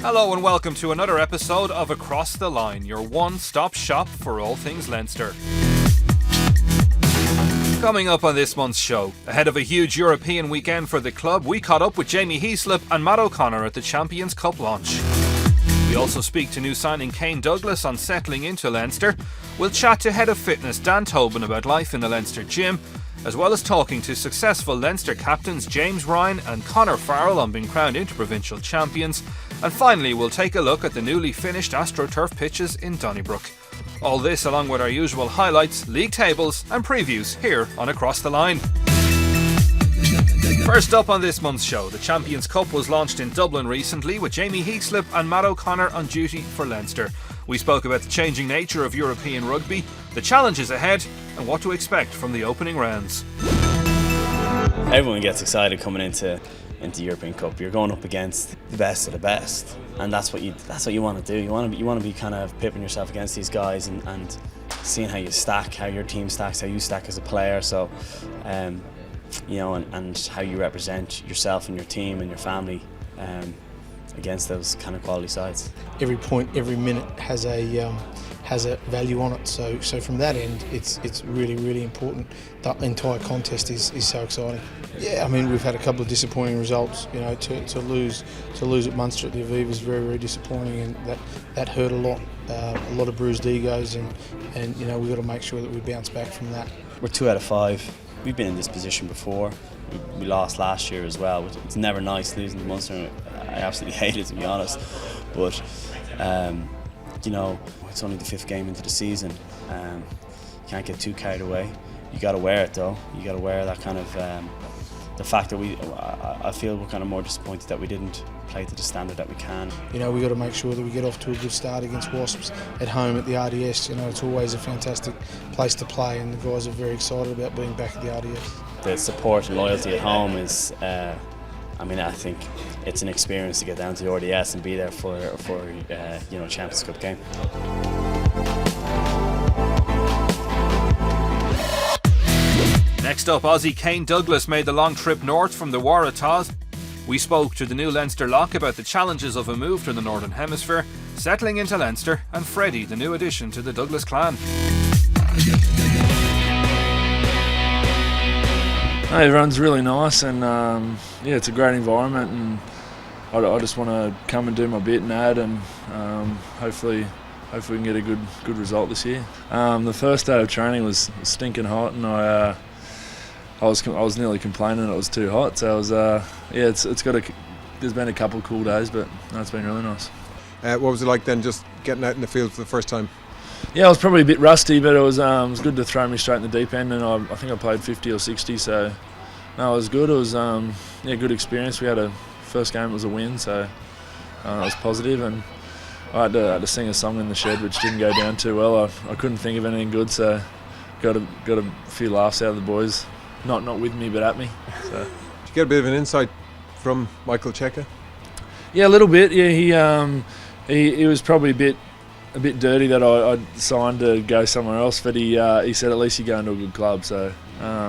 Hello and welcome to another episode of Across the Line, your one-stop shop for all things Leinster. Coming up on this month's show, ahead of a huge European weekend for the club, we caught up with Jamie Heaslip and Matt O'Connor at the Champions Cup launch. We also speak to new signing Kane Douglas on settling into Leinster. We'll chat to Head of Fitness Dan Tobin about life in the Leinster gym, as well as talking to successful Leinster captains James Ryan and Conor Farrell on being crowned interprovincial champions. And finally, we'll take a look at the newly finished AstroTurf pitches in Donnybrook. All this along with our usual highlights, league tables and previews here on Across the Line. First up on this month's show, the Champions Cup was launched in Dublin recently with Jamie Heaslip and Matt O'Connor on duty for Leinster. We spoke about the changing nature of European rugby, the challenges ahead and what to expect from the opening rounds. Everyone gets excited coming into European Cup. You're going up against the best of the best, and that's what you want to do. You want to be kind of pipping yourself against these guys and seeing how you stack, how your team stacks, how you stack as a player. So, and how you represent yourself and your team and your family against those kind of quality sides. Every point, every minute has a value on it. So from that end, it's really important. The entire contest is so exciting. Yeah, I mean we've had a couple of disappointing results. You know, to lose at Munster at the Aviva is very disappointing, and that hurt a lot. A lot of bruised egos, and we've got to make sure that we bounce back from that. We're 2 out of 5. We've been in this position before. We lost last year as well. It's never nice losing to Munster. I absolutely hate it, to be honest. But it's only the 5th game into the season. You can't get too carried away. You got to wear it though. You got to wear that kind of the fact that I feel we're kind of more disappointed that we didn't play to the standard that we can. We've got to make sure that we get off to a good start against Wasps at home at the RDS. It's always a fantastic place to play, and the guys are very excited about being back at the RDS. The support and loyalty at home is, I think it's an experience to get down to the RDS and be there for Champions Cup game. Next up, Ozzie Kane Douglas made the long trip north from the Waratahs. We spoke to the new Leinster lock about the challenges of a move to the Northern Hemisphere, settling into Leinster, and Freddie, the new addition to the Douglas clan. Everyone's really nice, and it's a great environment, and I just want to come and do my bit and add, and hopefully we can get a good result this year. The first day of training was stinking hot, and I was nearly complaining it was too hot. So there's been a couple of cool days, but it's been really nice. What was it like then, just getting out in the field for the first time? Yeah, I was probably a bit rusty, but it was good to throw me straight in the deep end, and I think I played 50 or 60, so no, it was good. It was good experience. We had a first game, it was a win, so it was positive, and I had to sing a song in the shed, which didn't go down too well. I couldn't think of anything good, so got a few laughs out of the boys. Not with me, but at me. So. Did you get a bit of an insight from Michael Cheika? Yeah, a little bit. Yeah, he was probably a bit dirty that I signed to go somewhere else, but he said at least you're going to a good club. So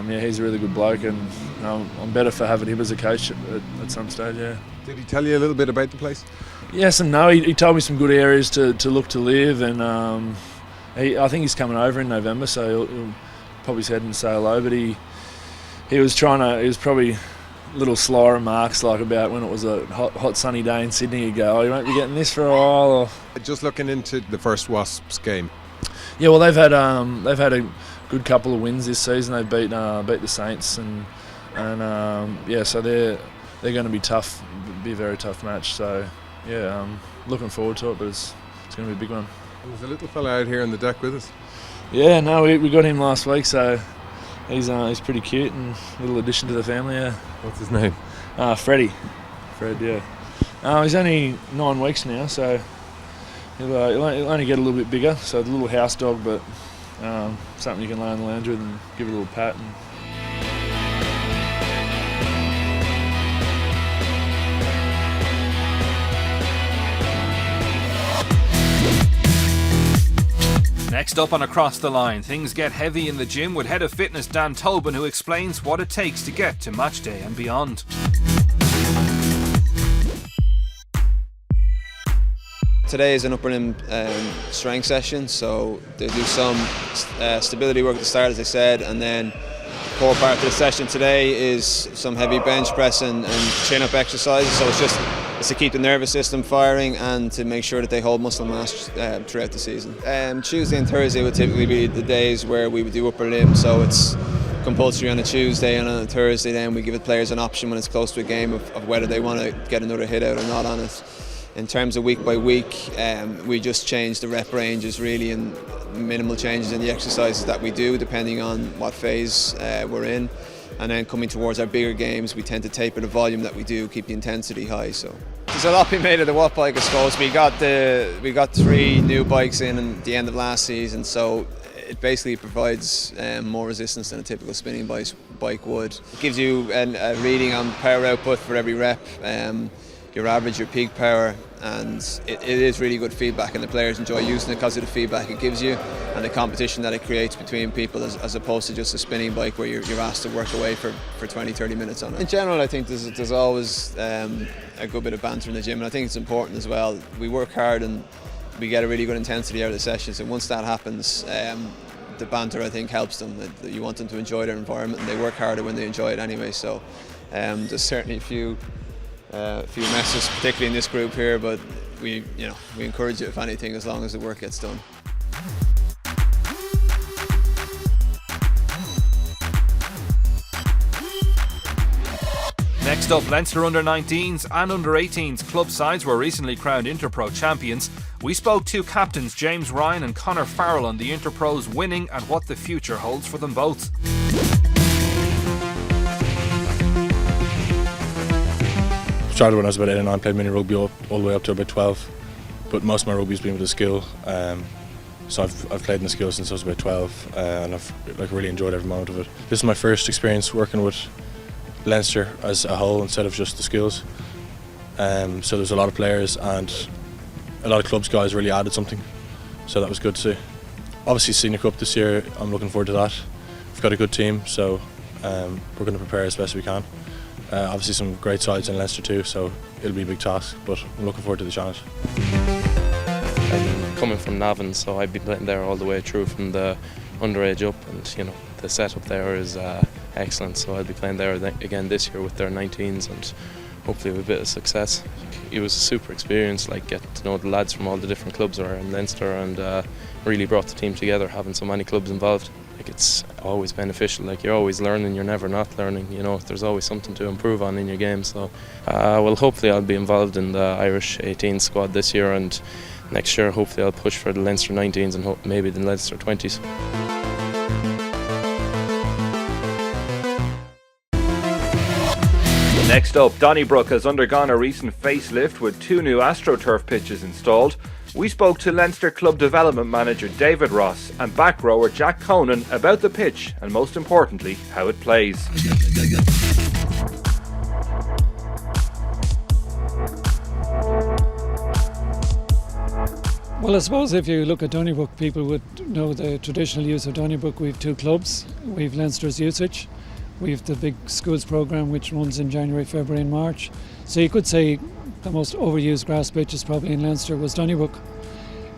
he's a really good bloke, and I'm better for having him as a coach at some stage. Yeah. Did he tell you a little bit about the place? Yes and no. He told me some good areas to look to live, and I think he's coming over in November, so he'll probably head and say hello. But he was probably a little sly remarks like about when it was a hot sunny day in Sydney. He'd go, you won't be getting this for a while. Or... Just looking into the first Wasps game. Yeah, well they've had a good couple of wins this season. They beat the Saints, and so they're going to be tough, be a very tough match. So yeah, looking forward to it, but it's going to be a big one. There's a little fella out here on the deck with us. Yeah, no, we got him last week, so he's pretty cute and a little addition to the family. Yeah. What's his name? Freddie. Fred, yeah. He's only 9 weeks now, so he'll only get a little bit bigger. So the little house dog, but something you can lay on the lounge with and give it a little pat. Next up on Across the Line, things get heavy in the gym with Head of Fitness Dan Tobin, who explains what it takes to get to match day and beyond. Today is an upper limb strength session, so they do some stability work at the start, as I said, and then the core part of the session today is some heavy bench press and chin-up exercises. So it's to keep the nervous system firing and to make sure that they hold muscle mass throughout the season. Tuesday and Thursday would typically be the days where we would do upper limb, so it's compulsory on a Tuesday, and on a Thursday then we give the players an option when it's close to a game of whether they want to get another hit out or not on it. In terms of week by week, we just change the rep ranges really, and minimal changes in the exercises that we do depending on what phase we're in. And then coming towards our bigger games, we tend to taper the volume that we do, keep the intensity high. So there's a lot being made of the watt bike, I suppose. We got 3 new bikes in the end of last season, so it basically provides more resistance than a typical spinning bike would. It gives you a reading on power output for every rep, your average, your peak power, and it is really good feedback, and the players enjoy using it because of the feedback it gives you and the competition that it creates between people, as opposed to just a spinning bike where you're asked to work away for 20-30 minutes on it. In general, I think there's always a good bit of banter in the gym, and I think it's important as well. We work hard and we get a really good intensity out of the sessions, and once that happens, the banter, I think, helps them. You want them to enjoy their environment, and they work harder when they enjoy it anyway. So there's certainly a few messes, particularly in this group here, but we encourage it, if anything, as long as the work gets done. Next up, Leinster Under 19s and Under 18s club sides were recently crowned Interpro champions. We spoke to captains James Ryan and Conor Farrell on the Interpros winning and what the future holds for them both. Started when I was about 8 or 9, played mini rugby all the way up to about 12, but most of my rugby's been with the skill. So I've played in the skill since I was about 12, and I've really enjoyed every moment of it. This is my first experience working with Leinster as a whole instead of just the skills. So there's a lot of players and a lot of clubs guys really added something, so that was good to see. Obviously Senior Cup this year, I'm looking forward to that. We've got a good team, so we're going to prepare as best we can. Obviously some great sides in Leinster too, so it'll be a big task, but I'm looking forward to the challenge. I'm coming from Navan, so I've been playing there all the way through from the underage up, and the setup there is excellent, so I'll be playing there again this year with their 19s and hopefully with a bit of success. It was a super experience, getting to know the lads from all the different clubs are in Leinster, and really brought the team together, having so many clubs involved. It's always beneficial, you're always learning, you're never not learning, there's always something to improve on in your game. So well, hopefully I'll be involved in the Irish 18 squad this year, and next year hopefully I'll push for the Leinster 19s and maybe the Leinster 20s. Next up, Donnybrook has undergone a recent facelift with 2 new AstroTurf pitches installed. We spoke to Leinster Club Development Manager David Ross and back rower Jack Conan about the pitch and, most importantly, how it plays. Well, I suppose if you look at Donnybrook, people would know the traditional use of Donnybrook. We have 2 clubs. We have Leinster's usage. We have the big schools programme which runs in January, February and March. So you could say the most overused grass pitch is probably in Leinster was Donnybrook.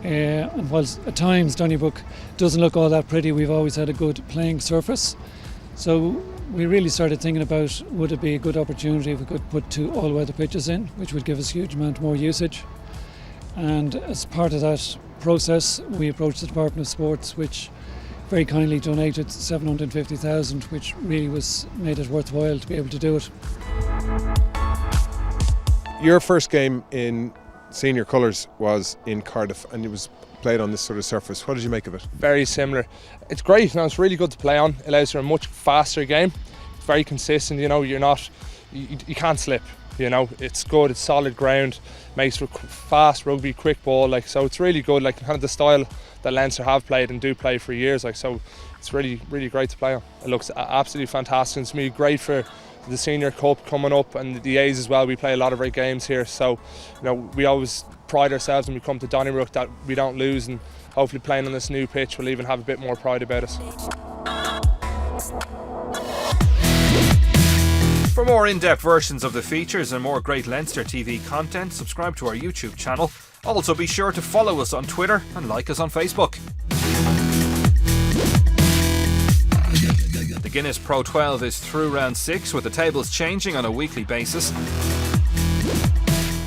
And whilst at times Donnybrook doesn't look all that pretty, we've always had a good playing surface. So we really started thinking about, would it be a good opportunity if we could put 2 all-weather pitches in, which would give us a huge amount more usage. And as part of that process, we approached the Department of Sports, which very kindly donated 750,000, which really made it worthwhile to be able to do it. Your first game in senior colours was in Cardiff, and it was played on this sort of surface. What did you make of it? Very similar. It's great. Now it's really good to play on. It allows for a much faster game. It's very consistent. You can't slip. It's good. It's solid ground. Makes for fast rugby, quick ball. So it's really good. Kind of the style that Leinster have played and do play for years. So it's really, really great to play on. It looks absolutely fantastic. It's going to be great for the Senior Cup coming up, and the A's as well. We play a lot of great games here, so we always pride ourselves when we come to Donnybrook that we don't lose, and hopefully playing on this new pitch will even have a bit more pride about us. For more in-depth versions of the features and more great Leinster TV content, subscribe to our YouTube channel Also be sure to follow us on Twitter and like us on Facebook. The Guinness Pro 12 is through round 6, with the tables changing on a weekly basis.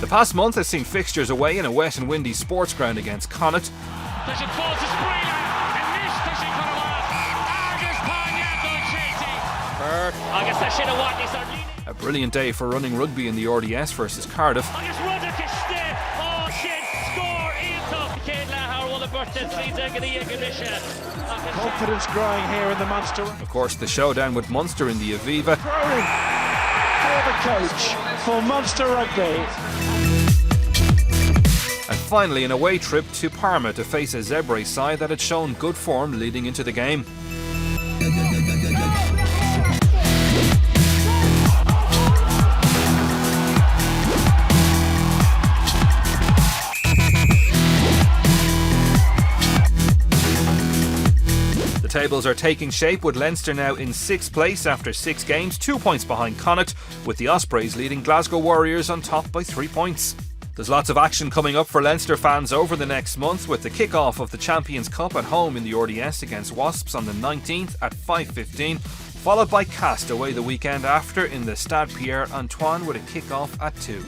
The past month has seen fixtures away in a wet and windy sports ground against Connacht. A brilliant day for running rugby in the RDS versus Cardiff. Confidence growing here in the Munster. Of course, the showdown with Munster in the Aviva. Throwing for the coach for Munster Rugby. And finally, an away trip to Parma to face a Zebre side that had shown good form leading into the game. The tables are taking shape, with Leinster now in 6th place after 6 games, 2 points behind Connacht, with the Ospreys leading Glasgow Warriors on top by 3 points. There's lots of action coming up for Leinster fans over the next month, with the kick-off of the Champions Cup at home in the RDS against Wasps on the 19th at 5:15, followed by Cast away the weekend after in the Stade Pierre-Antoine with a kick-off at 2.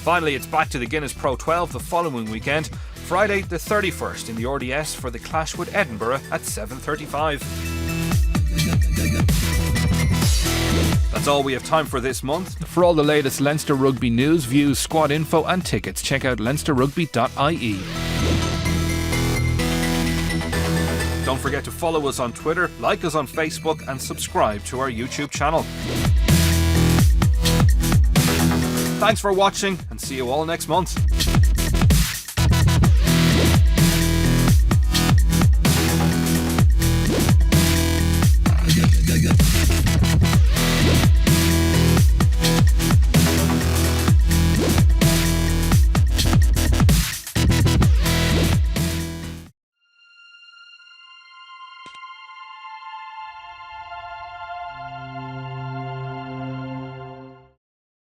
Finally, it's back to the Guinness Pro 12 the following weekend, Friday the 31st in the RDS for the clash with Edinburgh at 7:35. That's all we have time for this month. For all the latest Leinster Rugby news, views, squad info and tickets, check out leinsterrugby.ie. Don't forget to follow us on Twitter, like us on Facebook and subscribe to our YouTube channel. Thanks for watching and see you all next month.